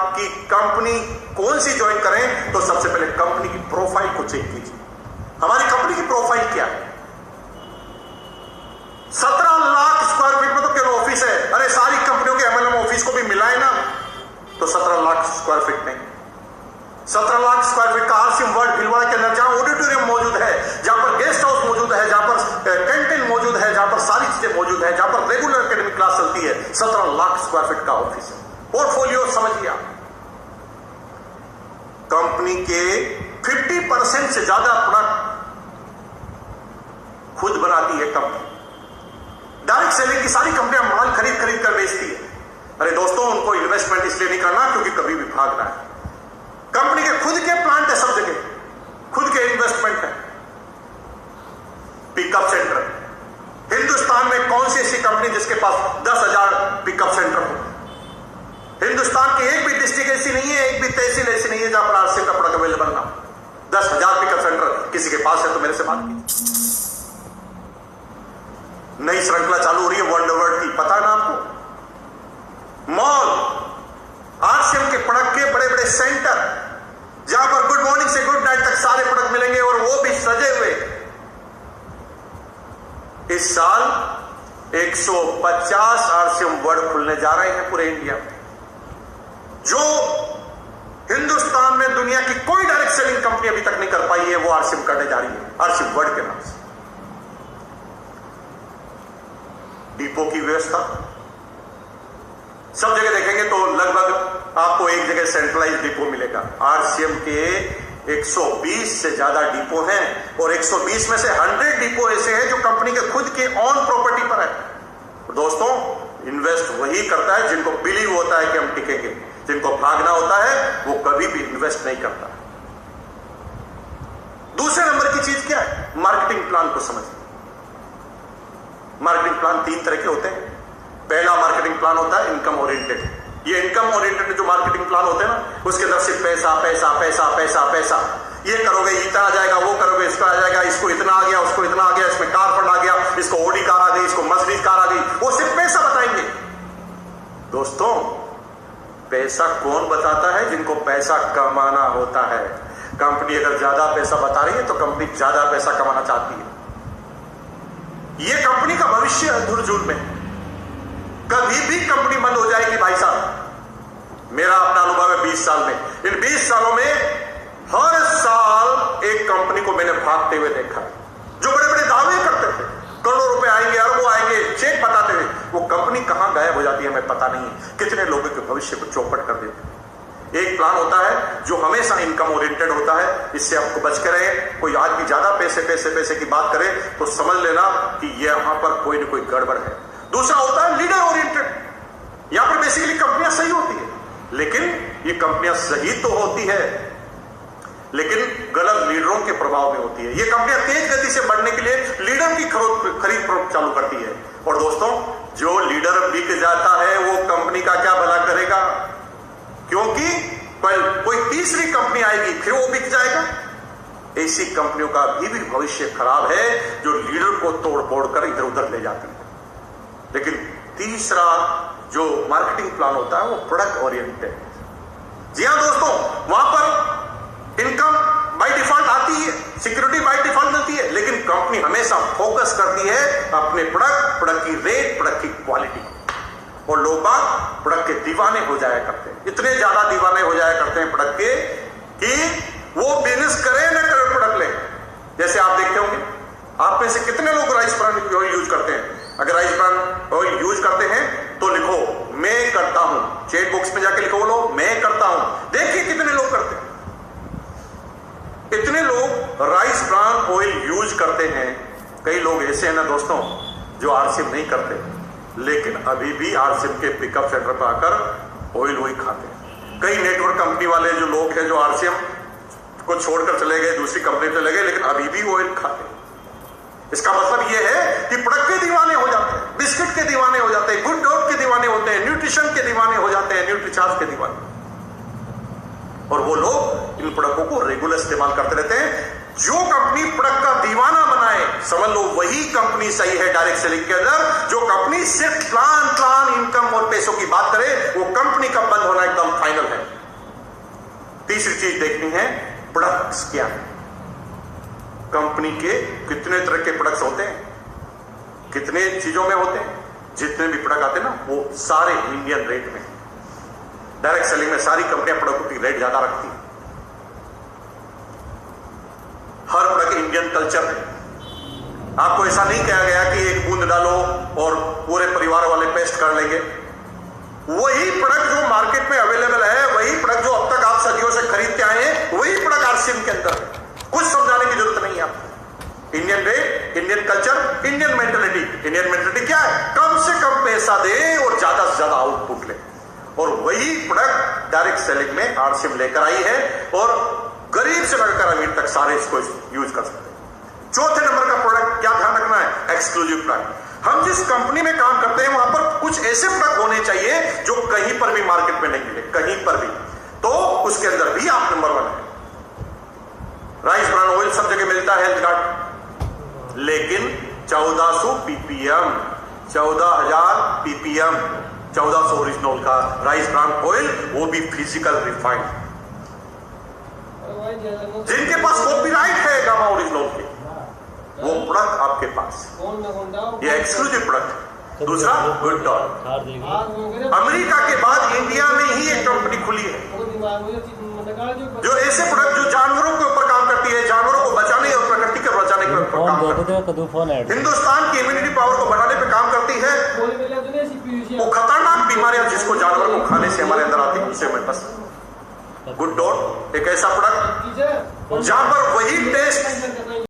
आपकी कंपनी कौन C join करें तो सबसे पहले कंपनी की प्रोफाइल को चेक कीजिए। हमारी कंपनी की प्रोफाइल क्या है? 17 लाख स्क्वायर फीट में तो केवल ऑफिस है। अरे सारी कंपनियों के एमएलएम ऑफिस को भी मिलाए ना तो 17 लाख स्क्वायर फीट नहीं, 17 लाख स्क्वायर फीट का आरसीएम वर्ल्ड भीलवाड़ा के अंदर जहां ऑडिटोरियम मौजूद है, जहां पर गेस्ट हाउस मौजूद है, जहां पर कैंटीन मौजूद है, जहां पर सारी चीजें मौजूद है, जहां पर रेगुलर एकेडमिक क्लास चलती है, 17 लाख स्क्वायर फीट का ऑफिस है। पोर्टफोलियो समझिए आप, कंपनी के 50% से ज्यादा प्रोडक्ट खुद बनाती है कंपनी। डायरेक्ट सेलिंग की सारी कंपनियां माल खरीद कर बेचती है। अरे दोस्तों, उनको इन्वेस्टमेंट इसलिए नहीं करना क्योंकि कभी भी भागना है। कंपनी के खुद के प्लांट है, सब जगह खुद के इन्वेस्टमेंट है। पिकअप सेंटर, हिंदुस्तान में कौन सी ऐसी कंपनी जिसके पास 10,000 पिकअप सेंटर हो? हिंदुस्तान की एक भी डिस्ट्रिक्ट ऐसी नहीं है, एक भी तहसील ऐसी नहीं है जहां पर आरसीएम का प्रोडक्ट अवेलेबल ना हो। 10,000 पिकअप सेंटर किसी के पास है तो मेरे से बात कीजिए। नई श्रृंखला चालू हो रही है वंडर वर्ल्ड की, पता है ना आपको? मॉल, आरसीएम के प्रोडक्ट के बड़े बड़े सेंटर जहां पर गुड मॉर्निंग से गुड नाइट तक सारे प्रोडक्ट मिलेंगे और वो भी सजे हुए। इस साल 150 आरसीएम वर्ल्ड खुलने जा रहे हैं पूरे इंडिया में, जो हिंदुस्तान में दुनिया की कोई डायरेक्ट सेलिंग कंपनी अभी तक नहीं कर पाई है, वो आरसीएम करने जा रही है, आरसीएम वर्ल्ड के नाम से। डिपो की व्यवस्था सब जगह देखेंगे तो लगभग आपको एक जगह सेंट्रलाइज डिपो मिलेगा। आरसीएम के 120 से ज्यादा डिपो हैं और 120 में से 100 डिपो ऐसे हैं जो कंपनी के खुद के ऑन प्रॉपर्टी पर है। दोस्तों, इन्वेस्ट वही करता है जिनको बिलीव होता है कि हम टिकेंगे। जिनको भागना होता है वो कभी भी इन्वेस्ट नहीं करता। दूसरे नंबर की चीज क्या है? मार्केटिंग प्लान को समझिए। मार्केटिंग प्लान 3 तरह के होते हैं। पहला मार्केटिंग प्लान होता है इनकम ओरिएंटेड। ये इनकम ओरिएंटेड जो मार्केटिंग प्लान होते हैं ना, उसके अंदर सिर्फ पैसा पैसा पैसा पैसा पैसा, ये करोगे इतना आ जाएगा, वो करोगे इसका आ जाएगा, इसको इतना आ गया, उसको इतना आ गया, इसमें कार फंड आ गया, इसको ओडी कार आ गई, इसको मर्सिडीज कार आ गई, वो सिर्फ पैसा बताएंगे। दोस्तों, पैसा कौन बताता है? जिनको पैसा कमाना होता है। कंपनी अगर ज्यादा पैसा बता रही है तो कंपनी ज्यादा पैसा कमाना चाहती है। ये कंपनी का भविष्य है धूल में। कभी भी कंपनी बंद हो जाएगी भाई साहब। मेरा अपना अनुभव है 20 साल में। इन 20 सालों में हर साल एक कंपनी को मैंने भागते हुए देखा, जो बड़े बड़े दावे करते थे, करोड़ों रुपए आएंगे, अरबों आएंगे, चेक बताते थे, वो कंपनी कहां गायब हो जाती है हमें पता नहीं है। कितने लोगों के भविष्य को चौपट कर देते हैं। एक प्लान होता है जो हमेशा इनकम ओरिएंटेड होता है, इससे आपको बच के रहे। कोई आदमी ज्यादा पैसे पैसे पैसे की बात करे तो समझ लेना कि यहां पर कोई ना कोई गड़बड़ है। दूसरा होता है लीडर ओरिएंटेड। यहां पर बेसिकली कंपनियां सही होती है, लेकिन ये कंपनियां सही तो होती है लेकिन गलत लीडरों के प्रभाव में होती है। ये कंपनियां तेज गति से बढ़ने के लिए लीडर की खरीद चालू करती है। और दोस्तों, जो लीडर बिक जाता है वो कंपनी का क्या भला करेगा? क्योंकि कोई तीसरी कंपनी आएगी फिर वो बिक जाएगा। ऐसी कंपनियों का भी भविष्य खराब है जो लीडर को तोड़ फोड़ कर इधर उधर ले जाती है। लेकिन तीसरा जो मार्केटिंग प्लान होता है वो प्रोडक्ट ओरिएंटेड। जी हां दोस्तों, वहां पर इनकम बाय डिफॉल्ट आती है, सिक्योरिटी बाय डिफॉल्ट मिलती है, लेकिन कंपनी हमेशा फोकस करती है अपने प्रोडक्ट की रेट, प्रोडक्ट की क्वालिटी। और लोग प्रोडक्ट के दीवाने हो जाया करते हैं, इतने ज्यादा दीवाने हो जाया करते हैं प्रोडक्ट के कि वो बिजनेस करे ना करे प्रोडक्ट ले। जैसे आप देखते होंगे, आप में से कितने लोग राइस ब्रांड ऑयल यूज करते हैं? अगर राइस ब्रांड ऑयल यूज करते हैं तो लिखो मैं करता हूं। चैट बॉक्स में जाके लिखो बोलो मैं करता हूं। देखिए कितने लोग करते हैं। इतने लोग राइस ब्रांड ऑयल यूज करते हैं। कई लोग ऐसे हैं ना दोस्तों जो आरसीएम नहीं करते, लेकिन अभी भी आरसीएम के पिकअप सेंटर पर आकर ऑयल वही खाते हैं। कई नेटवर्क कंपनी वाले जो लोग हैं जो आरसीएम को छोड़कर चले गए, दूसरी कंपनी चले गए, लेकिन अभी भी ऑयल खाते हैं। इसका मतलब यह है कि प्रोडक्ट के दीवाने हो जाते हैं, बिस्किट के दीवाने हो जाते हैं, गुड डॉग के दीवाने होते हैं, न्यूट्रिशन के दीवाने हो जाते हैं, न्यूट्रीचार्ज के दीवाने। और वो लोग इन प्रोडक्टों को रेगुलर इस्तेमाल करते रहते हैं। जो कंपनी प्रोडक्ट का दीवाना बनाए, समझ लो वही कंपनी सही है डायरेक्ट सेलिंग के अंदर। जो कंपनी सिर्फ प्लान इनकम और पैसों की बात करे, वो कंपनी का बंद होना एकदम फाइनल है। तीसरी चीज देखनी है, प्रोडक्ट्स क्या है, कंपनी के कितने तरह के प्रोडक्ट्स होते हैं, कितने चीजों में होते हैं। जितने भी प्रोडक्ट आते हैं ना वो सारे इंडियन रेट में। डायरेक्ट सेलिंग में सारी कंपनियां प्रोडक्ट की रेट ज्यादा रखती हैं। हर प्रोडक्ट इंडियन कल्चर है। आपको ऐसा नहीं कहा गया कि एक बूंद डालो और पूरे परिवार वाले पेस्ट कर लेंगे। वही प्रोडक्ट जो मार्केट में अवेलेबल है, वही प्रोडक्ट जो अब तक आप सदियों से खरीदते आए हैं, वही प्रोडक्ट आरसीएम के अंदर है। कुछ समझाने की जरूरत नहीं है आपको। Indian rate, Indian culture, Indian mentality. Indian mentality क्या है? कम से कम पैसा दे और ज्यादा से ज्यादा आउटपुट ले। और वही प्रोडक्ट डायरेक्ट सेलिंग में आरसीएम लेकर आई है और गरीब से लेकर अमीर तक सारे इसको यूज कर सकते हैं। चौथे नंबर का प्रोडक्ट क्या ध्यान रखना है? Exclusive product. हम जिस कंपनी में काम करते हैं वहां पर कुछ ऐसे प्रोडक्ट होने चाहिए जो कहीं पर भी मार्केट में नहीं मिले, कहीं पर भी, तो उसके अंदर भी आप नंबर 1 है। राइस ब्रान ऑयल सब जगह मिलता है, हेल्थ कार्ड, लेकिन 1400 पीपीएम, 14,000 पीपीएम, 1400 ओरिजिनल का राइस ब्रान ऑयल, वो भी फिजिकल रिफाइंड, जिनके पास कॉपीराइट है गामा ओरिजिनल के, वो प्रोडक्ट आपके पास, ये एक्सक्लूसिव प्रोडक्ट। दूसरा गुड डॉट। अमेरिका के बाद इंडिया में ही एक कंपनी खुली है जो ऐसे प्रोडक्ट जो जानवरों के ऊपर काम करती है, जानवरों को बचाने और प्रकृति को बचाने के ऊपर काम करती है, हिंदुस्तान की इम्यूनिटी पावर को बढ़ाने पे काम करती है। वो खतरनाक बीमारियां जिसको जानवर को खाने से हमारे अंदर आती है, उसे हमें बस। गुड डॉट एक ऐसा प्रोडक्ट जहां पर वही टेस्ट